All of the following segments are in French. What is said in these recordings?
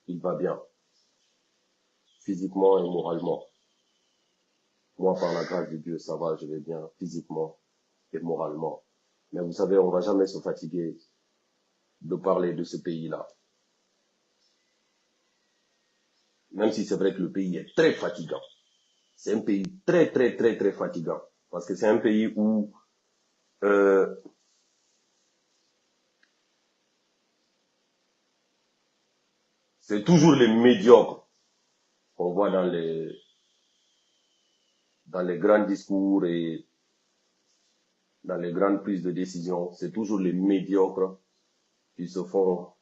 il va bien, physiquement et moralement. Moi, par la grâce de Dieu, ça va, je vais bien, physiquement et moralement. Mais vous savez, on va jamais se fatiguer de parler de ce pays-là. Même si c'est vrai que le pays est très fatigant. C'est un pays très, très, très, très fatigant. Parce que c'est un pays où c'est toujours les médiocres qu'on voit dans les grands discours et dans les grandes prises de décision. C'est toujours les médiocres qui se font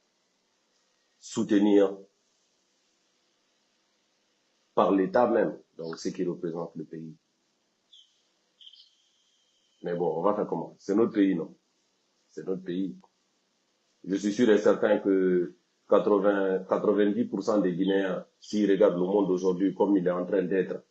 soutenir par l'État même, donc ce qui représente le pays. Mais bon, on va faire comment? C'est notre pays, non? C'est notre pays. Je suis sûr et certain que 90% des Guinéens, s'ils regardent le monde aujourd'hui comme il est en train d'être,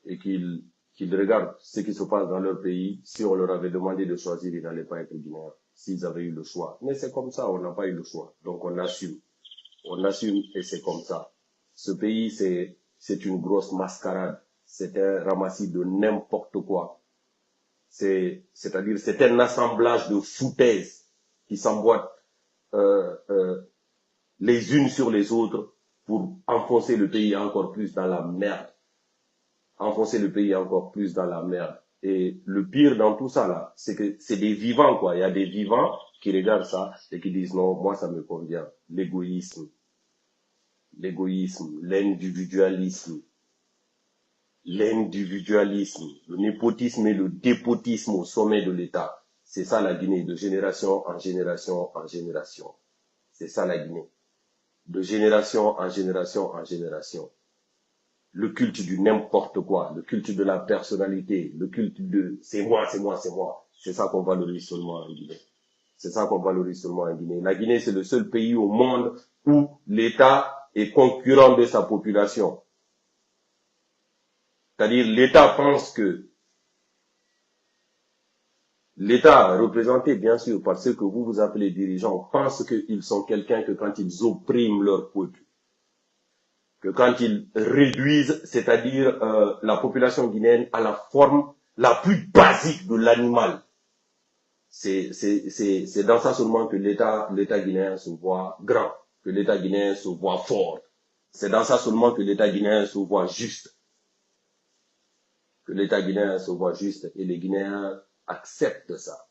et qu'ils regardent ce qui se passe dans leur pays, si on leur avait demandé de choisir, ils n'allaient pas être Guinéens, s'ils avaient eu le choix. Mais c'est comme ça, on n'a pas eu le choix. Donc on assume. On assume et c'est comme ça. Ce pays, c'est une grosse mascarade. C'est un ramassis de n'importe quoi. C'est-à-dire, c'est un assemblage de foutaises qui s'emboîtent les unes sur les autres pour enfoncer le pays encore plus dans la merde. Enfoncer le pays encore plus dans la merde. Et le pire dans tout ça, là, c'est que c'est des vivants, quoi. Il y a des vivants qui regardent ça et qui disent non, moi, ça me convient. L'égoïsme, l'individualisme, le népotisme et le dépotisme au sommet de l'État. C'est ça la Guinée, de génération en génération en génération. C'est ça la Guinée. De génération en génération en génération. Le culte du n'importe quoi, le culte de la personnalité, le culte de c'est moi, c'est moi, c'est moi. C'est ça qu'on valorise seulement en Guinée. C'est ça qu'on valorise seulement en Guinée. La Guinée, c'est le seul pays au monde où l'État est concurrent de sa population. C'est-à-dire, l'État pense que l'État, représenté bien sûr par ceux que vous appelez dirigeants, pense qu'ils sont quelqu'un que quand ils oppriment leur peuple, que quand ils réduisent, c'est-à-dire la population guinéenne à la forme la plus basique de l'animal. C'est dans ça seulement que l'État guinéen se voit grand, que l'État guinéen se voit fort. C'est dans ça seulement que l'État guinéen se voit juste. Que l'État guinéen se voit juste et les Guinéens acceptent ça.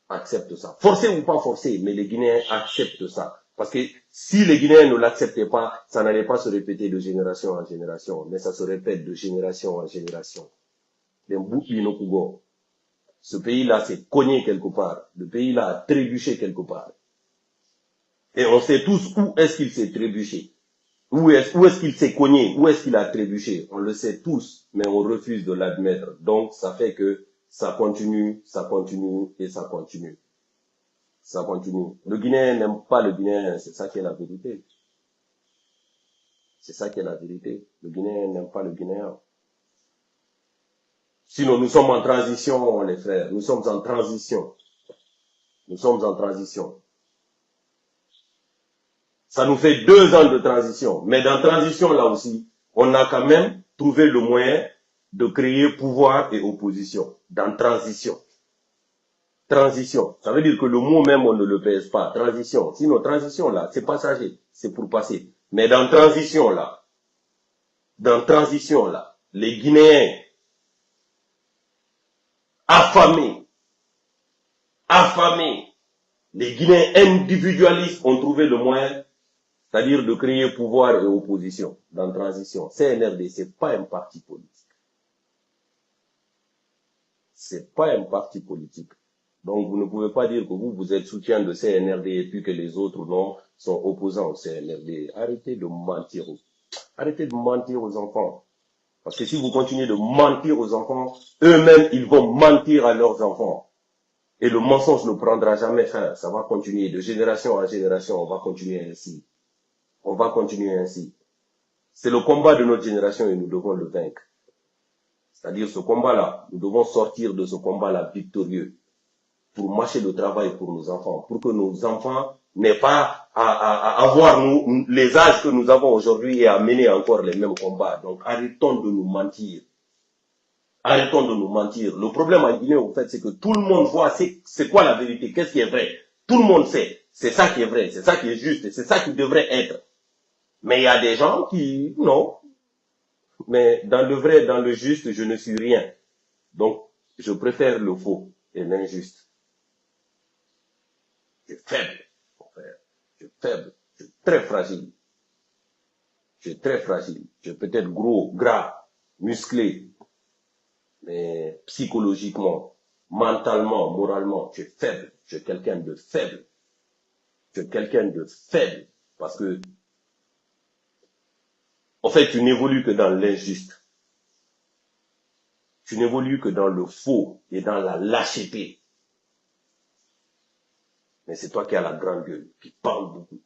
Acceptent ça. Forcé ou pas forcé, mais les Guinéens acceptent ça. Parce que si les Guinéens ne l'acceptaient pas, ça n'allait pas se répéter de génération en génération, mais ça se répète de génération en génération. Ce pays-là s'est cogné quelque part. Le pays-là a trébuché quelque part. Et on sait tous où est-ce qu'il s'est trébuché. Où est-ce qu'il s'est cogné? Où est-ce qu'il a trébuché? On le sait tous, mais on refuse de l'admettre. Donc, ça fait que ça continue et ça continue. Ça continue. Le Guinéen n'aime pas le Guinéen, c'est ça qui est la vérité. C'est ça qui est la vérité. Le Guinéen n'aime pas le Guinéen. Sinon, nous sommes en transition, les frères. Nous sommes en transition. Nous sommes en transition. Ça nous fait 2 ans de transition. Mais dans transition, là aussi, on a quand même trouvé le moyen de créer pouvoir et opposition. Dans transition. Transition. Ça veut dire que le mot même, on ne le pèse pas. Transition. Sinon, transition, là, c'est passager. C'est pour passer. Mais dans transition, là, les Guinéens affamés, les Guinéens individualistes ont trouvé le moyen, c'est-à-dire de créer pouvoir et opposition dans transition. CNRD, c'est pas un parti politique. C'est pas un parti politique. Donc, vous ne pouvez pas dire que vous êtes soutien de CNRD et puis que les autres, non, sont opposants au CNRD. Arrêtez de mentir. Arrêtez de mentir aux enfants. Parce que si vous continuez de mentir aux enfants, eux-mêmes, ils vont mentir à leurs enfants. Et le mensonge ne prendra jamais fin. Ça va continuer de génération en génération. On va continuer ainsi. On va continuer ainsi. C'est le combat de notre génération et nous devons le vaincre. C'est-à-dire ce combat-là, nous devons sortir de ce combat-là victorieux pour mâcher le travail pour nos enfants, pour que nos enfants n'aient pas à avoir les âges que nous avons aujourd'hui et à mener encore les mêmes combats. Donc arrêtons de nous mentir. Arrêtons de nous mentir. Le problème en Guinée, en fait, c'est que tout le monde voit c'est quoi la vérité, qu'est-ce qui est vrai. Tout le monde sait. C'est ça qui est vrai, c'est ça qui est juste, et c'est ça qui devrait être. Mais il y a des gens qui, non. Mais dans le vrai, dans le juste, je ne suis rien. Donc, je préfère le faux et l'injuste. Je suis faible, mon frère. Je suis faible. Je suis très fragile. Je suis très fragile. Je suis peut-être gros, gras, musclé. Mais psychologiquement, mentalement, moralement, je suis faible. Je suis quelqu'un de faible. Je suis quelqu'un de faible. Parce que, en fait, tu n'évolues que dans l'injuste. Tu n'évolues que dans le faux et dans la lâcheté. Mais c'est toi qui as la grande gueule, qui parle beaucoup.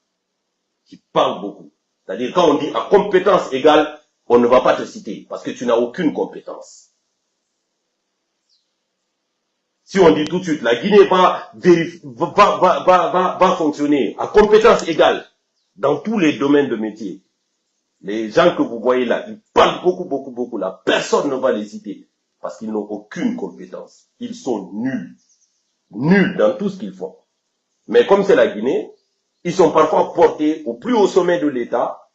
Qui parle beaucoup. C'est-à-dire, quand on dit à compétence égale, on ne va pas te citer, parce que tu n'as aucune compétence. Si on dit tout de suite, la Guinée va fonctionner à compétence égale dans tous les domaines de métier. Les gens que vous voyez là, ils parlent beaucoup, beaucoup, beaucoup là. Personne ne va les citer parce qu'ils n'ont aucune compétence. Ils sont nuls. Nuls dans tout ce qu'ils font. Mais comme c'est la Guinée, ils sont parfois portés au plus haut sommet de l'État,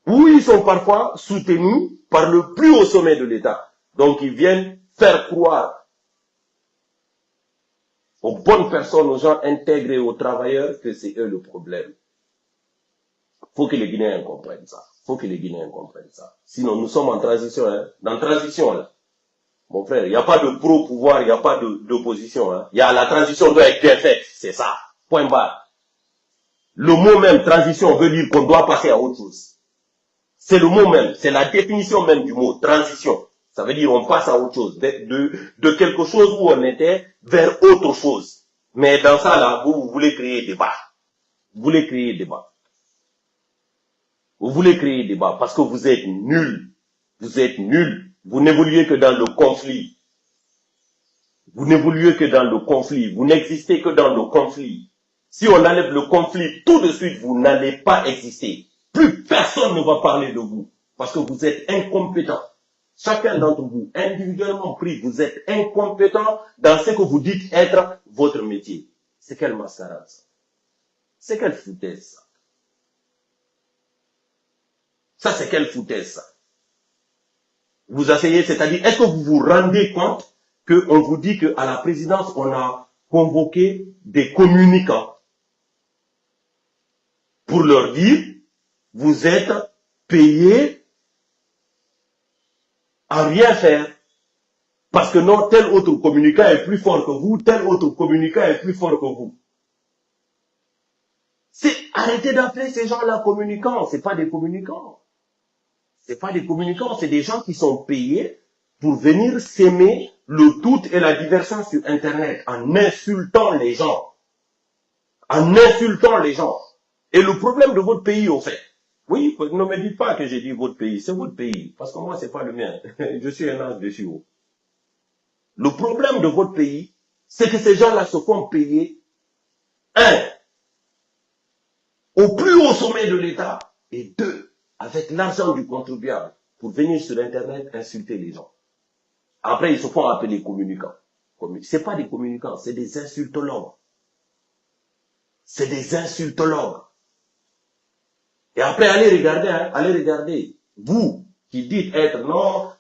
ou ils sont parfois soutenus par le plus haut sommet de l'État. Donc ils viennent faire croire aux bonnes personnes, aux gens intégrés, aux travailleurs, que c'est eux le problème. Faut que les Guinéens comprennent ça. Faut que les Guinéens comprennent ça. Sinon, nous sommes en transition, hein. Dans transition, là. Mon frère, il n'y a pas de pro-pouvoir, il n'y a pas d'opposition, hein. Il y a la transition doit être bien faite. C'est ça. Point barre. Le mot même transition veut dire qu'on doit passer à autre chose. C'est le mot même. C'est la définition même du mot transition. Ça veut dire on passe à autre chose. De quelque chose où on était vers autre chose. Mais dans ça, là, vous voulez créer débat. Vous voulez créer débat. Vous voulez créer débat parce que vous êtes nuls. Vous êtes nuls. Vous n'évoluez que dans le conflit. Vous n'évoluez que dans le conflit. Vous n'existez que dans le conflit. Si on enlève le conflit, tout de suite, vous n'allez pas exister. Plus personne ne va parler de vous parce que vous êtes incompétent. Chacun d'entre vous, individuellement pris, vous êtes incompétent dans ce que vous dites être votre métier. C'est quelle mascarade ça? C'est quelle foutaise ça? Ça, c'est quelle foutaise ça? Vous asseyez, c'est-à-dire, est-ce que vous vous rendez compte qu'on vous dit qu'à la présidence, on a convoqué des communicants pour leur dire, vous êtes payés à rien faire. Parce que non, tel autre communicant est plus fort que vous, tel autre communicant est plus fort que vous. C'est arrêtez d'appeler ces gens-là communicants, c'est pas des communicants. C'est pas des communicants, c'est des gens qui sont payés pour venir s'aimer le doute et la diversion sur Internet en insultant les gens. En insultant les gens. Et le problème de votre pays, au fait, oui, ne me dites pas que j'ai dit votre pays, c'est votre pays, parce que moi, c'est pas le mien. Je suis un ange dessus haut. Le problème de votre pays, c'est que ces gens-là se font payer, un, au plus haut sommet de l'État, et deux, avec l'argent du contribuable, pour venir sur Internet insulter les gens. Après, ils se font appeler communicants. C'est pas des communicants, c'est des insultologues. C'est des insultologues. Et après, allez regarder, hein, allez regarder. Vous, qui dites être, non,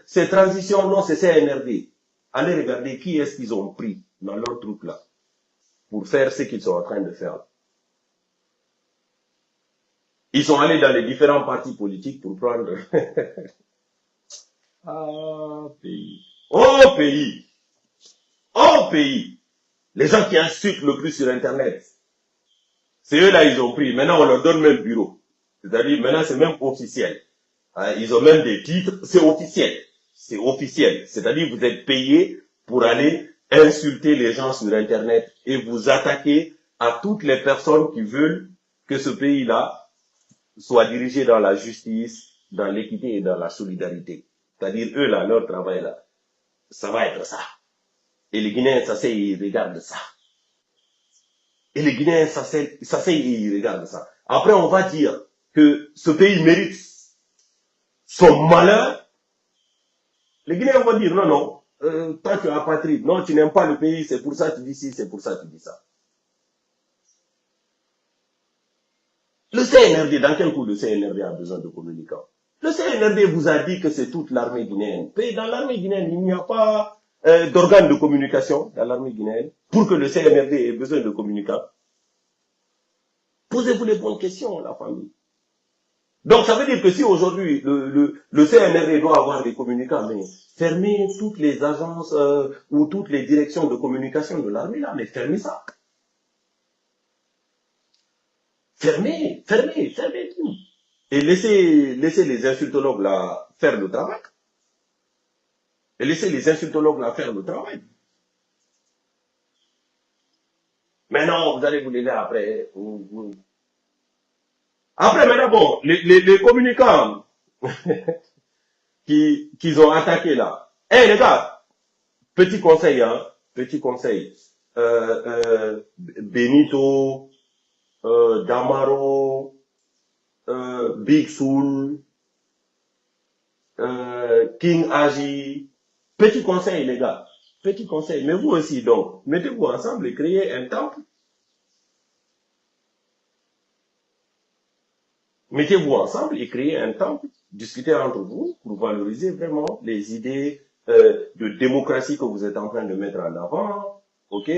c'est transition, non, c'est CNRD. Allez regarder qui est-ce qu'ils ont pris dans leur truc là, pour faire ce qu'ils sont en train de faire. Ils sont allés dans les différents partis politiques pour prendre... Ah, pays. Oh, pays. Oh, pays. Les gens qui insultent le plus sur Internet. C'est eux là, ils ont pris. Maintenant, on leur donne même bureau. C'est-à-dire, maintenant, c'est même officiel. Hein, ils ont même des titres. C'est officiel. C'est officiel. C'est-à-dire, vous êtes payé pour aller insulter les gens sur Internet et vous attaquer à toutes les personnes qui veulent que ce pays-là soit dirigé dans la justice, dans l'équité et dans la solidarité. C'est-à-dire, eux, là, leur travail, là, ça va être ça. Et les Guinéens, ça c'est, ils regardent ça. Et les Guinéens s'asseyent et ils regardent ça. Après, on va dire que ce pays mérite son malheur. Les Guinéens vont dire non, non, toi tu es apatride. Non, tu n'aimes pas le pays, c'est pour ça que tu dis ci, c'est pour ça que tu dis ça. Le CNRD, dans quel coup le CNRD a besoin de communicants? Le CNRD vous a dit que c'est toute l'armée guinéenne. Et dans l'armée guinéenne, il n'y a pas d'organe de communication dans l'armée guinéenne pour que le CNRD ait besoin de communicants. Posez-vous les bonnes questions, la famille. Donc, ça veut dire que si aujourd'hui, le CNRD doit avoir des communicants, mais fermez toutes les agences ou toutes les directions de communication de l'armée, là, mais fermez ça. Fermez tout. Et laissez les insultologues là faire le travail. Et laissez les insultologues là faire le travail. Mais non, vous allez vous lever après. Après, maintenant, bon, les communicants qu'ils ont attaqués là. Eh, les gars, petit conseil, hein, petit conseil. Benito, Damaro, Big Soul, King Agi. Petit conseil, les gars. Petit conseil. Mais vous aussi, donc, mettez-vous ensemble et créez un temple. Mettez-vous ensemble et créez un temple. Discutez entre vous pour valoriser vraiment les idées de démocratie que vous êtes en train de mettre en avant. OK?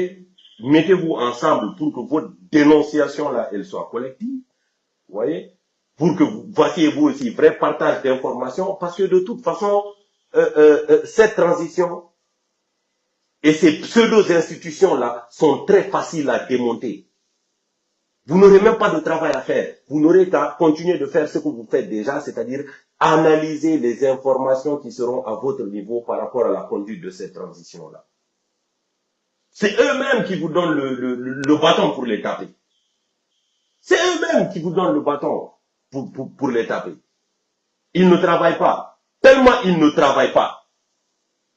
Mettez-vous ensemble pour que votre dénonciation là, elle soit collective. Vous voyez? Pour que vous fassiez vous aussi vrai partage d'informations. Parce que de toute façon, cette transition et ces pseudo-institutions-là sont très faciles à démonter. Vous n'aurez même pas de travail à faire. Vous n'aurez qu'à continuer de faire ce que vous faites déjà, c'est-à-dire analyser les informations qui seront à votre niveau par rapport à la conduite de cette transition-là. C'est eux-mêmes qui vous donnent le bâton pour les taper. C'est eux-mêmes qui vous donnent le bâton pour les taper. Ils ne travaillent pas. Tellement ils ne travaillent pas.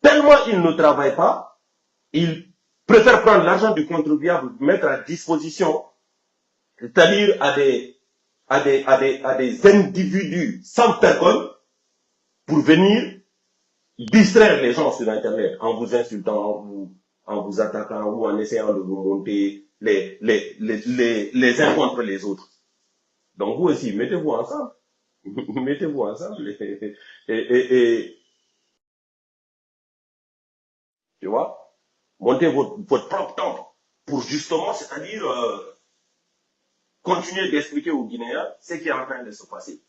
Tellement ils ne travaillent pas, ils préfèrent prendre l'argent du contribuable, mettre à disposition, c'est-à-dire à des individus sans personne, pour venir distraire les gens sur Internet en vous insultant, en vous attaquant ou en essayant de vous monter les uns contre les autres. Donc vous aussi, mettez-vous ensemble. Mettez-vous ensemble et tu vois, montez votre propre temple pour justement, c'est-à-dire continuer d'expliquer aux Guinéens ce qui est en train de se passer.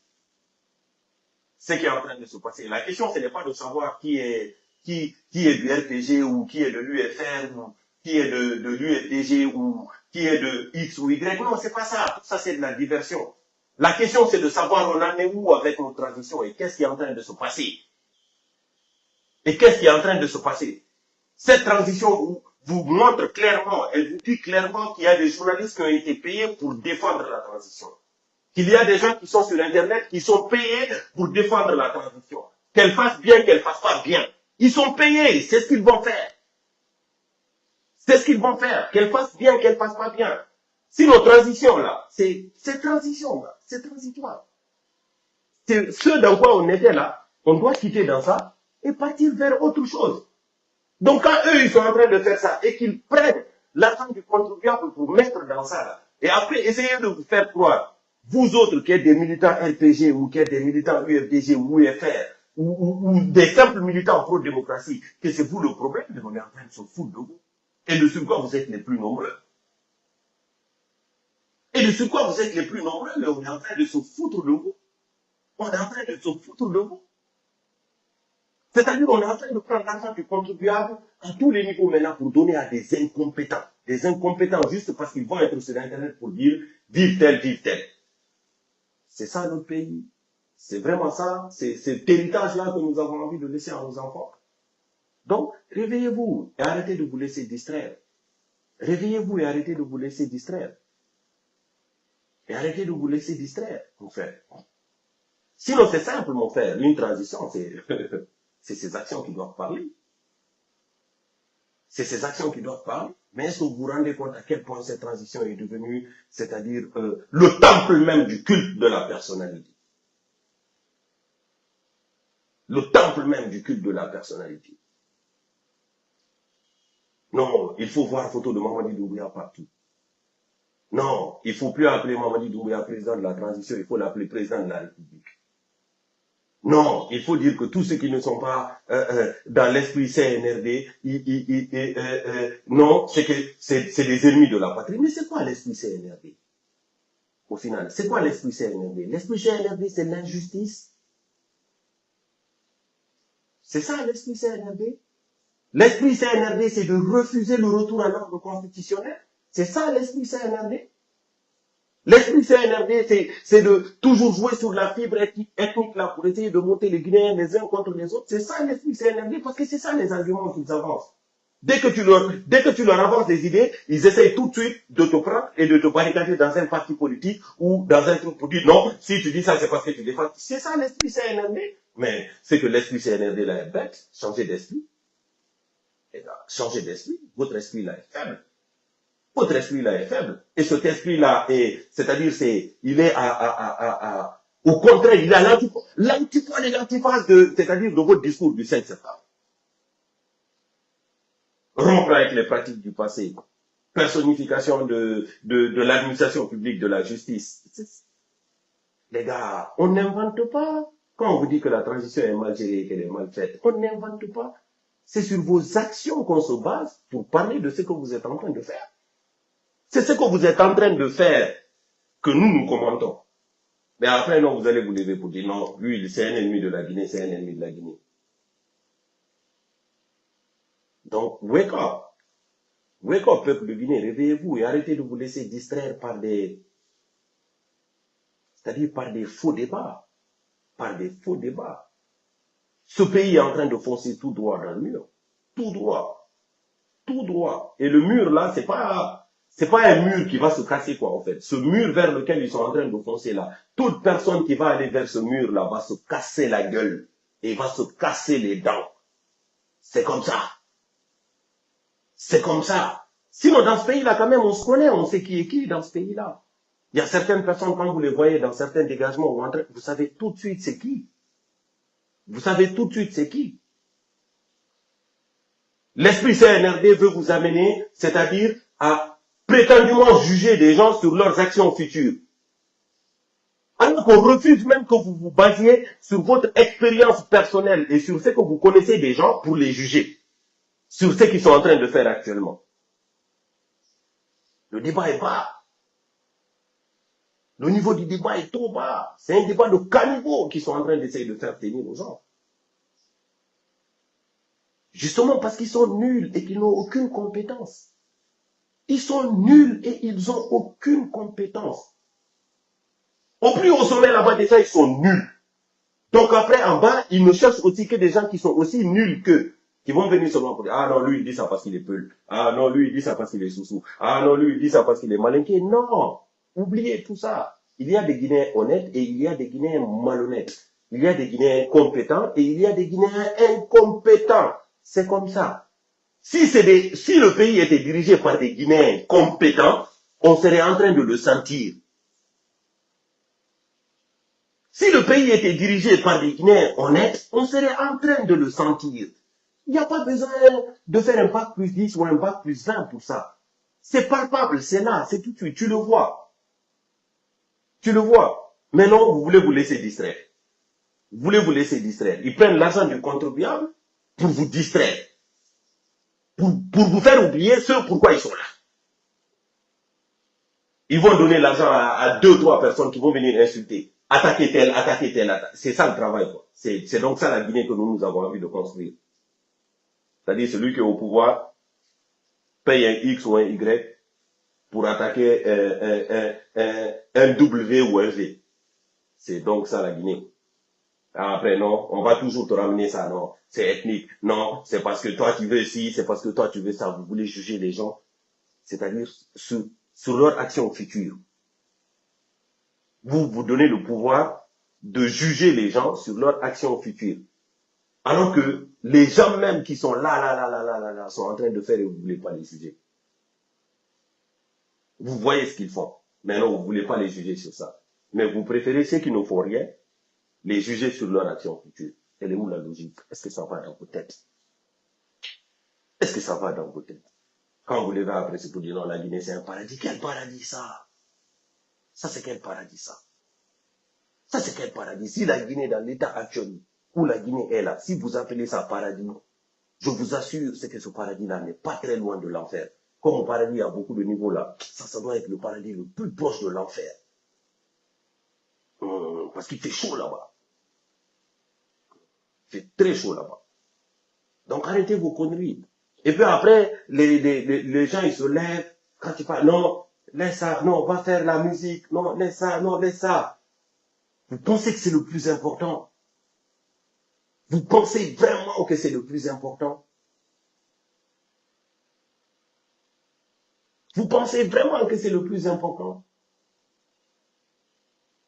Ce qui est en train de se passer. La question, ce n'est pas de savoir qui est du RPG ou qui est de l'UFR ou qui est de l'UFDG ou qui est de X ou Y. Non, c'est pas ça. Tout ça, c'est de la diversion. La question, c'est de savoir on en est où avec nos transitions et qu'est-ce qui est en train de se passer. Et qu'est-ce qui est en train de se passer. Cette transition vous montre clairement, elle vous dit clairement qu'il y a des journalistes qui ont été payés pour défendre la transition. Qu'il y a des gens qui sont sur Internet qui sont payés pour défendre la transition. Qu'elle fasse bien, qu'elle fasse pas bien. Ils sont payés, c'est ce qu'ils vont faire. C'est ce qu'ils vont faire. Qu'elle fasse bien, qu'elle fasse pas bien. Si nos transitions là, c'est transition là, c'est transitoire. C'est ce dans quoi on était là, on doit quitter dans ça et partir vers autre chose. Donc quand eux, ils sont en train de faire ça et qu'ils prennent l'argent du contribuable pour mettre dans ça là, et après essayer de vous faire croire, vous autres qui êtes des militants RPG ou qui êtes des militants UFDG ou UFR ou des simples militants pro-démocratie, que c'est vous le problème, mais on est en train de se foutre de vous. Et de sur quoi vous êtes les plus nombreux. Et de sur quoi vous êtes les plus nombreux, mais on est en train de se foutre de vous. On est en train de se foutre de vous. C'est-à-dire qu'on est en train de prendre l'argent du contribuable à tous les niveaux maintenant pour donner à des incompétents. Des incompétents juste parce qu'ils vont être sur Internet pour dire vive tel, vive tel. C'est ça notre pays. C'est vraiment ça. C'est cet héritage-là que nous avons envie de laisser à nos enfants. Donc, réveillez-vous et arrêtez de vous laisser distraire. Réveillez-vous et arrêtez de vous laisser distraire. Et arrêtez de vous laisser distraire, mon frère. Sinon, c'est simple, mon frère. Une transition, c'est ces actions qui doivent parler. C'est ces actions qui doivent parler. Mais est-ce que vous vous rendez compte à quel point cette transition est devenue, c'est-à-dire le temple même du culte de la personnalité? Le temple même du culte de la personnalité. Non, il faut voir photo de Mamadi Doumbouya partout. Non, il ne faut plus appeler Mamadi Doumbouya président de la transition, il faut l'appeler président de la République. Non, il faut dire que tous ceux qui ne sont pas dans l'esprit CNRD, non, c'est des ennemis de la patrie. Mais c'est quoi l'esprit CNRD? Au final, c'est quoi l'esprit CNRD? L'esprit CNRD, c'est l'injustice. C'est ça l'esprit CNRD? L'esprit CNRD, c'est de refuser le retour à l'ordre constitutionnel. C'est ça l'esprit CNRD? L'esprit CNRD, c'est de toujours jouer sur la fibre ethnique là pour essayer de monter les Guinéens les uns contre les autres. C'est ça l'esprit CNRD, parce que c'est ça les arguments qu'ils avancent. Dès que tu leur avances des idées, ils essayent tout de suite de te prendre et de te barricader dans un parti politique ou dans un truc pour dire non, si tu dis ça, c'est parce que tu défends. C'est ça l'esprit CNRD. Mais c'est que l'esprit CNRD là est bête, changer d'esprit. Changer d'esprit, votre esprit là est faible. Votre esprit là est faible. Et cet esprit là est, c'est-à-dire, il est au contraire, il est à l'antipode et l'antiphase c'est-à-dire de votre discours du 5 septembre. Rompre avec les pratiques du passé. Personnification de l'administration publique, de la justice. Les gars, on n'invente pas. Quand on vous dit que la transition est mal gérée et qu'elle est mal faite, on n'invente pas. C'est sur vos actions qu'on se base pour parler de ce que vous êtes en train de faire. C'est ce que vous êtes en train de faire que nous commentons. Mais après, non, vous allez vous lever pour dire non, lui, c'est un ennemi de la Guinée, c'est un ennemi de la Guinée. Donc, wake up. Wake up, peuple de Guinée, réveillez-vous et arrêtez de vous laisser distraire par c'est-à-dire par des faux débats. Par des faux débats. Ce pays est en train de foncer tout droit dans le mur. Tout droit. Tout droit. Et le mur, là, c'est pas un mur qui va se casser, quoi, en fait. Ce mur vers lequel ils sont en train de foncer, là, toute personne qui va aller vers ce mur-là va se casser la gueule et va se casser les dents. C'est comme ça. C'est comme ça. Sinon, dans ce pays-là, quand même, on se connaît, on sait qui est qui dans ce pays-là. Il y a certaines personnes, quand vous les voyez dans certains dégagements, vous savez tout de suite c'est qui. Vous savez tout de suite c'est qui. L'esprit CNRD veut vous amener, c'est-à-dire à prétendument juger des gens sur leurs actions futures. Alors qu'on refuse même que vous vous basiez sur votre expérience personnelle et sur ce que vous connaissez des gens pour les juger. Sur ce qu'ils sont en train de faire actuellement. Le débat est bas. Le niveau du débat est trop bas. C'est un débat de caniveau qu'ils sont en train d'essayer de faire tenir aux gens. Justement parce qu'ils sont nuls et qu'ils n'ont aucune compétence. Ils sont nuls et ils n'ont aucune compétence. Au plus haut sommet là-bas, déjà, ils sont nuls. Donc après, en bas, ils ne cherchent aussi que des gens qui sont aussi nuls qu'eux, qui vont venir seulement pour dire, ah non, lui, il dit ça parce qu'il est peul. Ah non, lui, il dit ça parce qu'il est sous-sous. Ah non, lui, il dit ça parce qu'il est malinqué. Non, oubliez tout ça. Il y a des Guinéens honnêtes et il y a des Guinéens malhonnêtes. Il y a des Guinéens compétents et il y a des Guinéens incompétents. C'est comme ça. Si le pays était dirigé par des Guinéens compétents, on serait en train de le sentir. Si le pays était dirigé par des Guinéens honnêtes, on serait en train de le sentir. Il n'y a pas besoin de faire un bac plus 10 ou un bac plus 20 pour ça. C'est palpable, c'est là, c'est tout de suite, tu le vois. Tu le vois. Mais non, vous voulez vous laisser distraire. Vous voulez vous laisser distraire. Ils prennent l'argent du contribuable pour vous distraire. Pour vous faire oublier ce pourquoi ils sont là. Ils vont donner l'argent à 2-3 personnes qui vont venir insulter. Attaquer tel. C'est ça le travail, quoi. C'est donc ça la Guinée que nous avons envie de construire. C'est-à-dire celui qui est au pouvoir paye un X ou un Y pour attaquer un W ou un V. C'est donc ça la Guinée. Après, non, on va toujours te ramener ça, non, c'est ethnique, non, c'est parce que toi tu veux ci, c'est parce que toi tu veux ça, vous voulez juger les gens, c'est-à-dire sur leur action future. Vous donnez le pouvoir de juger les gens sur leur action future. Alors que les gens même qui sont là, sont en train de faire et vous ne voulez pas les juger. Vous voyez ce qu'ils font. Maintenant, vous ne voulez pas les juger sur ça. Mais vous préférez ceux qui ne font rien, les juger sur leur action future. Elle est où la logique? Est-ce que ça va dans vos têtes? Est-ce que ça va dans vos têtes? Quand vous levez après, c'est pour dire non, la Guinée, c'est un paradis. Quel paradis, ça? Ça, c'est quel paradis, ça? Ça, c'est quel paradis? Si la Guinée, dans l'état actuel où la Guinée est là, si vous appelez ça paradis, je vous assure, c'est que ce paradis-là n'est pas très loin de l'enfer. Comme au paradis, il y a beaucoup de niveaux là. Ça doit être le paradis le plus proche de l'enfer. Parce qu'il fait chaud là-bas. Il fait très chaud là-bas. Donc arrêtez vos conneries. Et puis après, les gens, ils se lèvent. Quand ils parlent, non, laisse ça, non, on va faire la musique. Non, laisse ça, non, laisse ça. Vous pensez que c'est le plus important? Vous pensez vraiment que c'est le plus important? Vous pensez vraiment que c'est le plus important?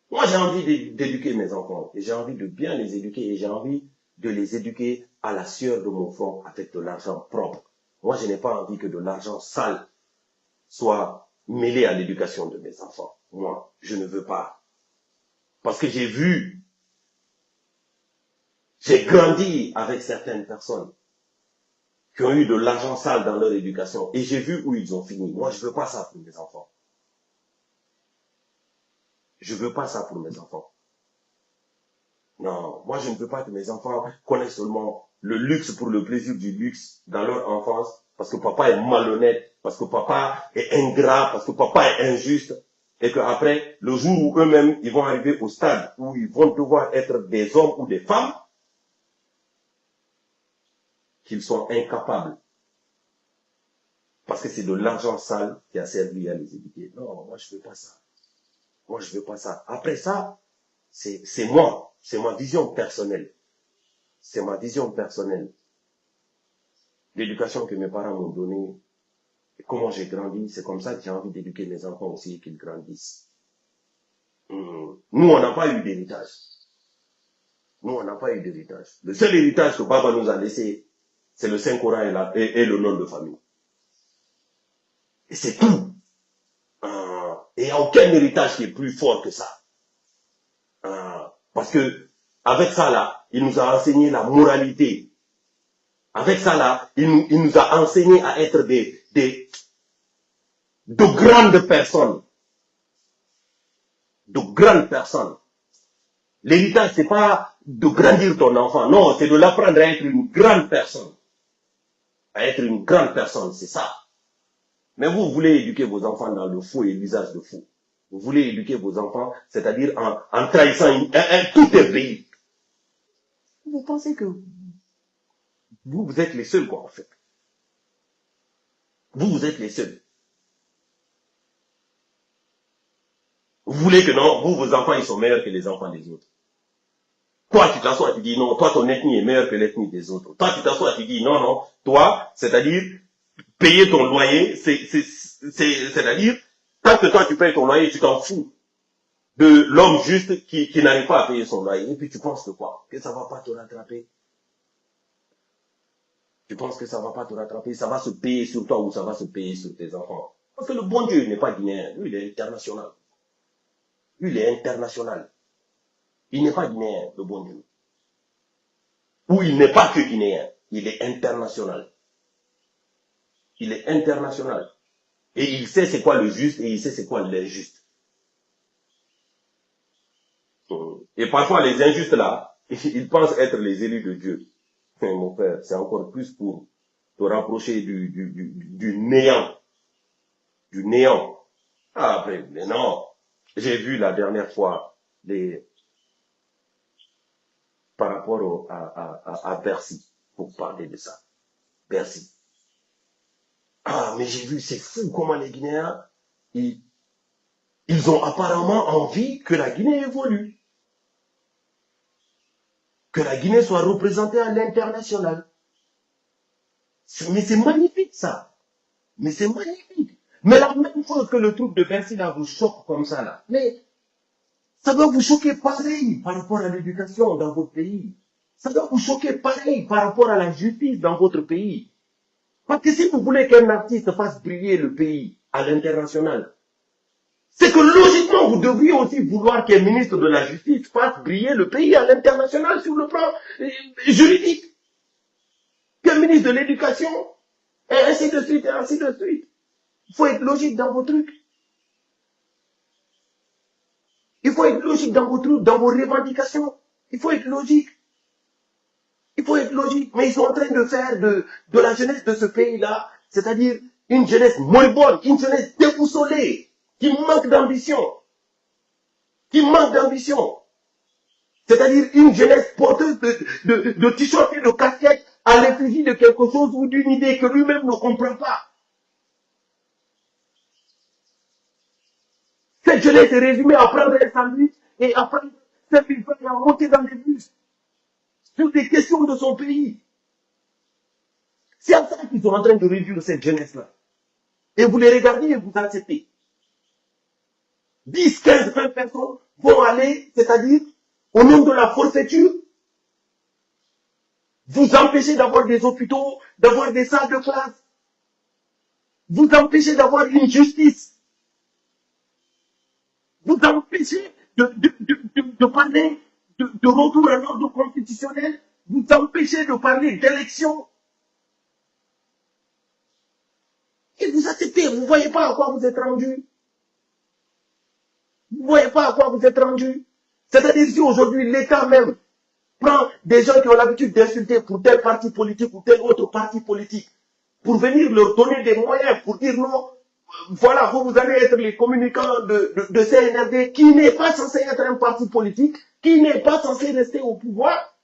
Moi, j'ai envie d'éduquer mes enfants. Et j'ai envie de bien les éduquer. Et j'ai envie de les éduquer à la sueur de mon front avec de l'argent propre. Moi, je n'ai pas envie que de l'argent sale soit mêlé à l'éducation de mes enfants. Moi, je ne veux pas. Parce que j'ai grandi avec certaines personnes qui ont eu de l'argent sale dans leur éducation et j'ai vu où ils ont fini. Moi, je veux pas ça pour mes enfants. Je veux pas ça pour mes enfants. Non, moi, je ne veux pas que mes enfants connaissent seulement le luxe pour le plaisir du luxe dans leur enfance parce que papa est malhonnête, parce que papa est ingrat, parce que papa est injuste et qu'après, le jour où eux-mêmes, ils vont arriver au stade où ils vont devoir être des hommes ou des femmes, qu'ils sont incapables. Parce que c'est de l'argent sale qui a servi à les éduquer. Non, moi je veux pas ça. Moi je veux pas ça. Après ça, c'est moi. C'est ma vision personnelle. C'est ma vision personnelle. L'éducation que mes parents m'ont donnée, et comment j'ai grandi, c'est comme ça que j'ai envie d'éduquer mes enfants aussi et qu'ils grandissent. Nous, on n'a pas eu d'héritage. Nous, on n'a pas eu d'héritage. Le seul héritage que papa nous a laissé, c'est le Saint-Coran et le nom de famille. Et c'est tout. Et il n'y a aucun héritage qui est plus fort que ça. Parce que, avec ça là, il nous a enseigné la moralité. Avec ça là, il nous a enseigné à être de grandes personnes. De grandes personnes. L'héritage, c'est pas de grandir ton enfant. Non, c'est de l'apprendre à être une grande personne. À être une grande personne, c'est ça. Mais vous voulez éduquer vos enfants dans le faux et l'usage de faux. Vous voulez éduquer vos enfants, c'est-à-dire en trahissant tout un pays. Vous pensez que vous êtes les seuls, quoi, en fait. Vous êtes les seuls. Vous voulez que non, vos enfants, ils sont meilleurs que les enfants des autres. Toi, tu t'assois, tu dis non, toi, ton ethnie est meilleure que l'ethnie des autres. Toi, tu t'assois, tu dis non, non, toi, c'est-à-dire, payer ton loyer, c'est-à-dire, tant que toi, tu payes ton loyer, tu t'en fous de l'homme juste qui n'arrive pas à payer son loyer. Et puis, tu penses que quoi? Que ça va pas te rattraper? Tu penses que ça va pas te rattraper? Ça va se payer sur toi ou ça va se payer sur tes enfants? Parce que le bon Dieu n'est pas guinéen. Lui, il est international. Lui, il est international. Il n'est pas guinéen, le bon Dieu. Ou il n'est pas que guinéen. Il est international. Il est international. Et il sait c'est quoi le juste et il sait c'est quoi l'injuste. Et parfois, les injustes là, ils pensent être les élus de Dieu. Mon frère, c'est encore plus pour te rapprocher du néant. Du néant. Ah, après, mais non. J'ai vu la dernière fois par rapport à Bercy, pour parler de ça. Bercy. Ah, mais j'ai vu, c'est fou comment les Guinéens, ils ont apparemment envie que la Guinée évolue. Que la Guinée soit représentée à l'international. Mais c'est magnifique, ça. Mais c'est magnifique. Mais la même chose que le truc de Bercy, là, vous choque comme ça, là. Mais ça doit vous choquer pareil par rapport à l'éducation dans votre pays. Ça doit vous choquer pareil par rapport à la justice dans votre pays. Parce que si vous voulez qu'un artiste fasse briller le pays à l'international, C'est que logiquement, vous devriez aussi vouloir qu'un ministre de la Justice fasse briller le pays à l'international sur le plan juridique, qu'un ministre de l'Éducation, et ainsi de suite, et ainsi de suite. Il faut être logique dans vos trucs. Il faut être logique dans vos trucs, dans vos revendications. Il faut être logique. Il faut être logique. Mais ils sont en train de faire de la jeunesse de ce pays-là, c'est-à-dire une jeunesse moins bonne, une jeunesse déboussolée, qui manque d'ambition. Qui manque d'ambition. C'est-à-dire une jeunesse porteuse de t-shirt et de casquette à l'effigie de quelque chose ou d'une idée que lui-même ne comprend pas. Cette jeunesse est résumée à prendre un sandwich et à prendre 5 000 francs et à monter dans des bus sur des questions de son pays. C'est à ça qu'ils sont en train de réduire cette jeunesse-là. Et vous les regardez et vous acceptez. 10, 15, 20 personnes vont aller, c'est-à-dire, au nom de la forfaiture, vous empêcher d'avoir des hôpitaux, d'avoir des salles de classe, vous empêcher d'avoir une justice, vous empêcher de parler de retour à l'ordre constitutionnel, vous empêcher de parler d'élection. Et vous acceptez, vous ne voyez pas à quoi vous êtes rendu. Vous ne voyez pas à quoi vous êtes rendu. C'est-à-dire si aujourd'hui l'État même prend des gens qui ont l'habitude d'insulter pour tel parti politique ou tel autre parti politique, pour venir leur donner des moyens, pour dire non, voilà, vous allez être les communicants de CNRD, qui n'est pas censé être un parti politique, qui n'est pas censé rester au pouvoir.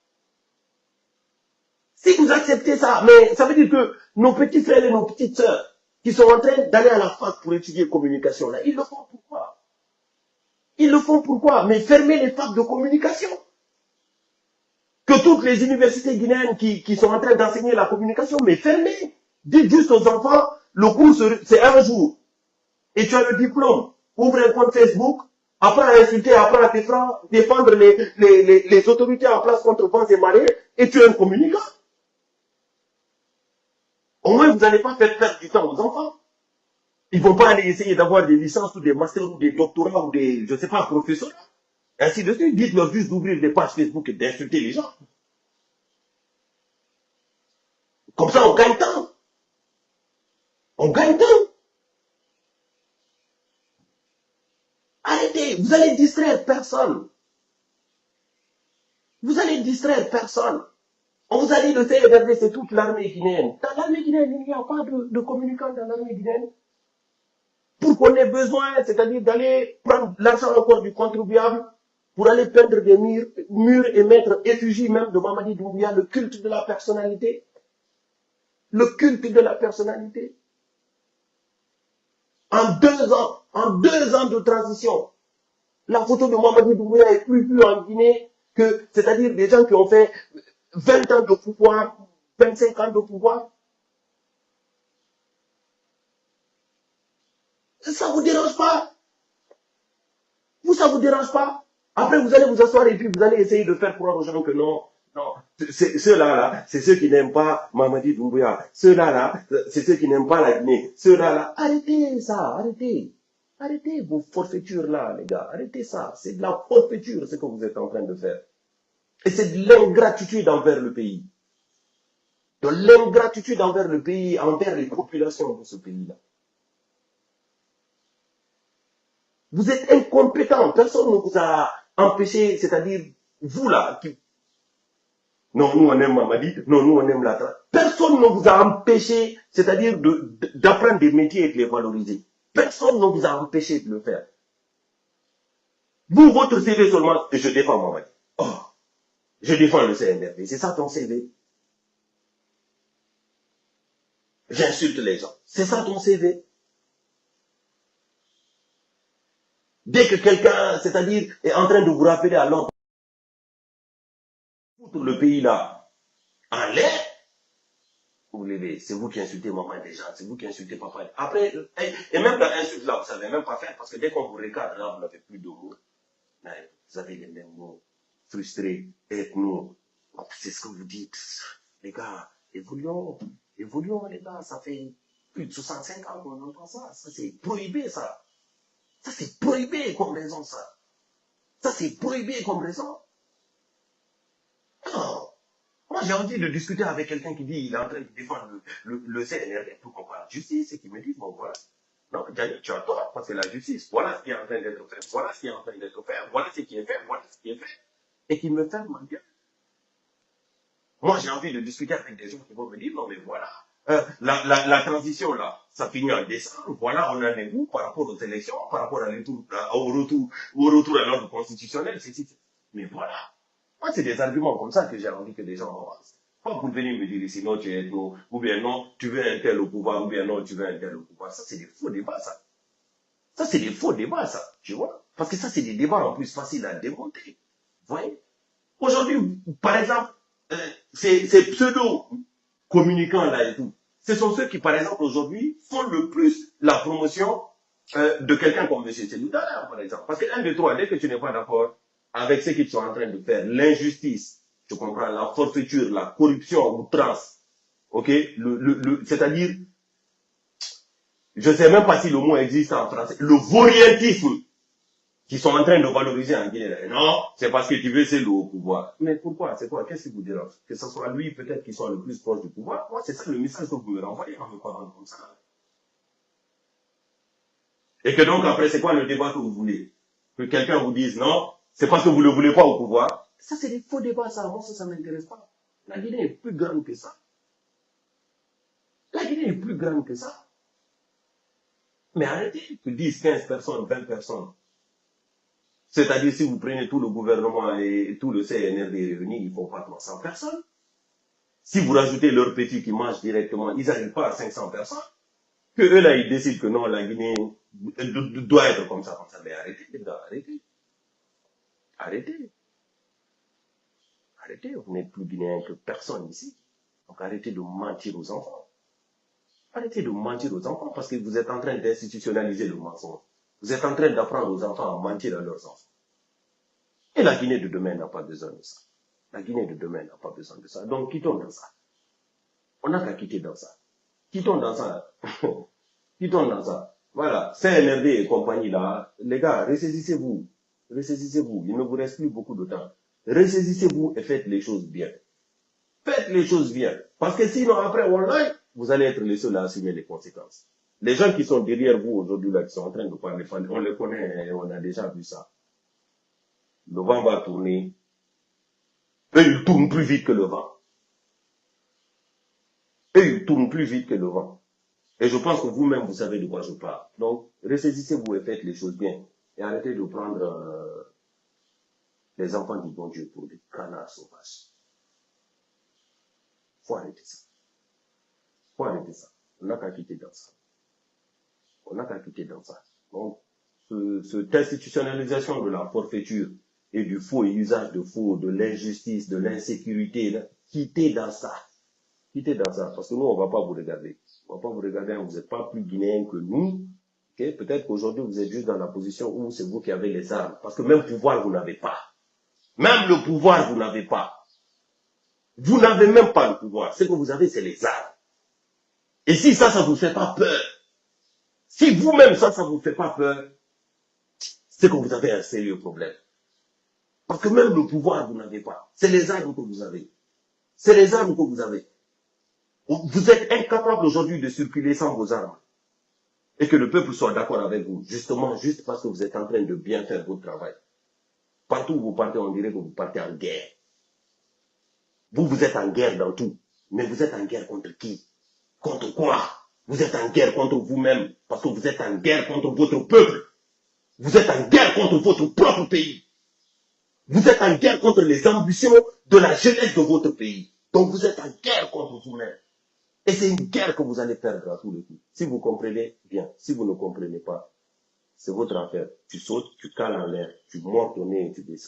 Si vous acceptez ça, mais ça veut dire que nos petits frères et nos petites sœurs, qui sont en train d'aller à la fac pour étudier communication, là, ils le font pourquoi? Ils le font pourquoi? Mais fermez les facs de communication. Que toutes les universités guinéennes qui sont en train d'enseigner la communication, mais fermez. Dites juste aux enfants, le cours c'est un jour. Et tu as le diplôme. Ouvre un compte Facebook, apprends à insulter, apprends à défendre les autorités en place contre vents et marées, et tu es un communicant. Au moins, vous n'allez pas faire perdre du temps aux enfants. Ils ne vont pas aller essayer d'avoir des licences ou des masters ou des doctorats ou des, je ne sais pas, professeurs. Ainsi de suite. Dites-leur juste d'ouvrir des pages Facebook et d'insulter les gens. Comme ça, on gagne temps. On gagne temps. Arrêtez. Vous allez distraire personne. Vous allez distraire personne. On vous a dit de CNRD, c'est toute l'armée guinéenne. Dans l'armée guinéenne, il n'y a pas de communicants dans l'armée guinéenne. Pour qu'on ait besoin, c'est-à-dire d'aller prendre l'argent encore du contribuable pour aller peindre des murs et mettre effigie même de Mamadi Doumbouya, le culte de la personnalité. Le culte de la personnalité. En 2 ans de transition, la photo de Mamadi Doumbouya est plus vue en Guinée que, c'est-à-dire des gens qui ont fait 20 ans de pouvoir, 25 ans de pouvoir. Ça ne vous dérange pas? Vous, ça ne vous dérange pas? Après, vous allez vous asseoir et puis vous allez essayer de faire croire aux gens que non, non, ceux-là, c'est ceux qui n'aiment pas Mamadi Doumbouya. Ceux-là, c'est ceux qui n'aiment pas la Guinée. Ceux-là, arrêtez ça, arrêtez. Arrêtez vos forfaitures-là, les gars. Arrêtez ça. C'est de la forfaiture, ce que vous êtes en train de faire. Et c'est de l'ingratitude envers le pays. De l'ingratitude envers le pays, envers les populations de ce pays-là. Vous êtes incompétent. Personne ne vous a empêché, c'est-à-dire, vous là, qui... Non, nous on aime Mamadi, non, nous on aime la... Personne ne vous a empêché, c'est-à-dire d'apprendre des métiers et de les valoriser. Personne ne vous a empêché de le faire. Vous, votre CV seulement, je défends Mamadi. Oh, je défends le CNRD. C'est ça ton CV. J'insulte les gens. C'est ça ton CV. Dès que quelqu'un, c'est-à-dire, est en train de vous rappeler à l'ordre, foutre le pays là en l'air, vous levez, c'est vous qui insultez maman déjà, c'est vous qui insultez papa. Après, et même l'insulte là, vous savez même pas faire, parce que dès qu'on vous regarde là, vous n'avez plus de mots. Vous avez les mêmes mots. Frustré, ethno. C'est ce que vous dites. Les gars, évoluons, les gars, ça fait plus de 65 ans qu'on entend ça. Ça, c'est prohibé, ça. Ça, c'est prohibé comme raison, ça. Ça, c'est prohibé comme raison. Alors, moi, j'ai envie de discuter avec quelqu'un qui dit qu'il est en train de défendre le CNRD pour qu'on parle de justice et qui me dit, bon, voilà. Non, Daniel, tu as tort, parce que la justice, voilà ce qui est en train d'être fait, voilà ce qui est en train d'être fait, voilà ce qui est fait, voilà ce qui est fait. Et qu'il me ferme ma gueule. Moi, j'ai envie de discuter avec des gens qui vont me dire, non, mais voilà, la transition, là, ça finit en décembre, voilà, on en est où par rapport aux élections, par rapport au retour à l'ordre constitutionnel, mais voilà. Moi, c'est des arguments comme ça que j'ai envie que les gens avancent. Pas pour venir me dire sinon tu es ethno, ou bien non, tu veux un tel au pouvoir, ou bien non, tu veux un tel au pouvoir. Ça, c'est des faux débats, ça. Ça, c'est des faux débats, ça, tu vois. Parce que ça, c'est des débats en plus faciles à démonter. Vous voyez? Aujourd'hui, par exemple, ces pseudo-communicants là et tout, ce sont ceux qui, par exemple, aujourd'hui, font le plus la promotion de quelqu'un comme M. Selouda, par exemple. Parce que un de toi, dès que tu n'es pas d'accord avec ce qu'ils sont en train de faire, l'injustice, tu comprends, la forfaiture, la corruption, outrance, ok, c'est-à-dire, je ne sais même pas si le mot existe en français, le vaurientisme qui sont en train de valoriser en Guinée. Non, c'est parce que tu veux c'est le au pouvoir. Mais pourquoi? C'est quoi? Qu'est-ce qui vous dérange? Que ce soit lui, peut-être qu'il soit le plus proche du pouvoir. Moi, c'est ça le message que vous me renvoyez en me parlant comme ça. Et que donc, après, c'est quoi le débat que vous voulez? Que quelqu'un vous dise non, c'est parce que vous ne le voulez pas au pouvoir. Ça, c'est des faux débats, ça. Moi, ça ne m'intéresse pas. La Guinée est plus grande que ça. La Guinée est plus grande que ça. Mais arrêtez que 10, 15 personnes, 20 personnes. C'est-à-dire, si vous prenez tout le gouvernement et tout le CNRD réunis, ils ne font pas 300 personnes. Si vous rajoutez leurs petits qui mangent directement, ils n'arrivent pas à 500 personnes. Que eux, là, ils décident que non, la Guinée doit être comme ça, comme ça. Mais arrêtez, les gars, arrêtez. Arrêtez. Arrêtez. Vous n'êtes plus guinéen que personne ici. Donc arrêtez de mentir aux enfants. Arrêtez de mentir aux enfants parce que vous êtes en train d'institutionnaliser le mensonge. Vous êtes en train d'apprendre aux enfants à mentir à leurs enfants. Et la Guinée de demain n'a pas besoin de ça. La Guinée de demain n'a pas besoin de ça. Donc quittons dans ça. On n'a qu'à quitter dans ça. Quittons dans ça. Quittons dans ça. Voilà. CNRD et compagnie là. Les gars, ressaisissez-vous. Ressaisissez-vous. Il ne vous reste plus beaucoup de temps. Ressaisissez-vous et faites les choses bien. Faites les choses bien. Parce que sinon, après, vous allez être les seuls à assumer les conséquences. Les gens qui sont derrière vous aujourd'hui, là, qui sont en train de parler, on les connaît, on a déjà vu ça. Le vent va tourner. Eux, ils tournent plus vite que le vent. Eux, ils tournent plus vite que le vent. Et je pense que vous-même, vous savez de quoi je parle. Donc, ressaisissez-vous et faites les choses bien. Et arrêtez de prendre les enfants du bon Dieu pour des canards sauvages. Faut arrêter ça. Faut arrêter ça. On n'a qu'à quitter dans ça. On n'a qu'à quitter dans ça. Donc, cette institutionnalisation de la forfaiture et du faux et usage de faux, de l'injustice, de l'insécurité, quittez dans ça. Quittez dans ça. Parce que nous, on ne va pas vous regarder. On ne va pas vous regarder. Vous n'êtes pas plus guinéen que nous. Okay? Peut-être qu'aujourd'hui, vous êtes juste dans la position où c'est vous qui avez les armes. Parce que même pouvoir, vous n'avez pas. Même le pouvoir, vous n'avez pas. Vous n'avez même pas le pouvoir. Ce que vous avez, c'est les armes. Et si ça ne vous fait pas peur, si vous-même, ça ne vous fait pas peur, c'est que vous avez un sérieux problème. Parce que même le pouvoir, vous n'avez pas. C'est les armes que vous avez. C'est les armes que vous avez. Vous êtes incapable aujourd'hui de circuler sans vos armes. Et que le peuple soit d'accord avec vous. Justement, juste parce que vous êtes en train de bien faire votre travail. Partout où vous partez, on dirait que vous partez en guerre. Vous êtes en guerre dans tout. Mais vous êtes en guerre contre qui? Contre quoi? Vous êtes en guerre contre vous-même. Parce que vous êtes en guerre contre votre peuple. Vous êtes en guerre contre votre propre pays. Vous êtes en guerre contre les ambitions de la jeunesse de votre pays. Donc vous êtes en guerre contre vous-même. Et c'est une guerre que vous allez perdre à tous les coups. Si vous comprenez, bien. Si vous ne comprenez pas, c'est votre affaire. Tu sautes, tu cales en l'air, tu mords ton nez et tu descends.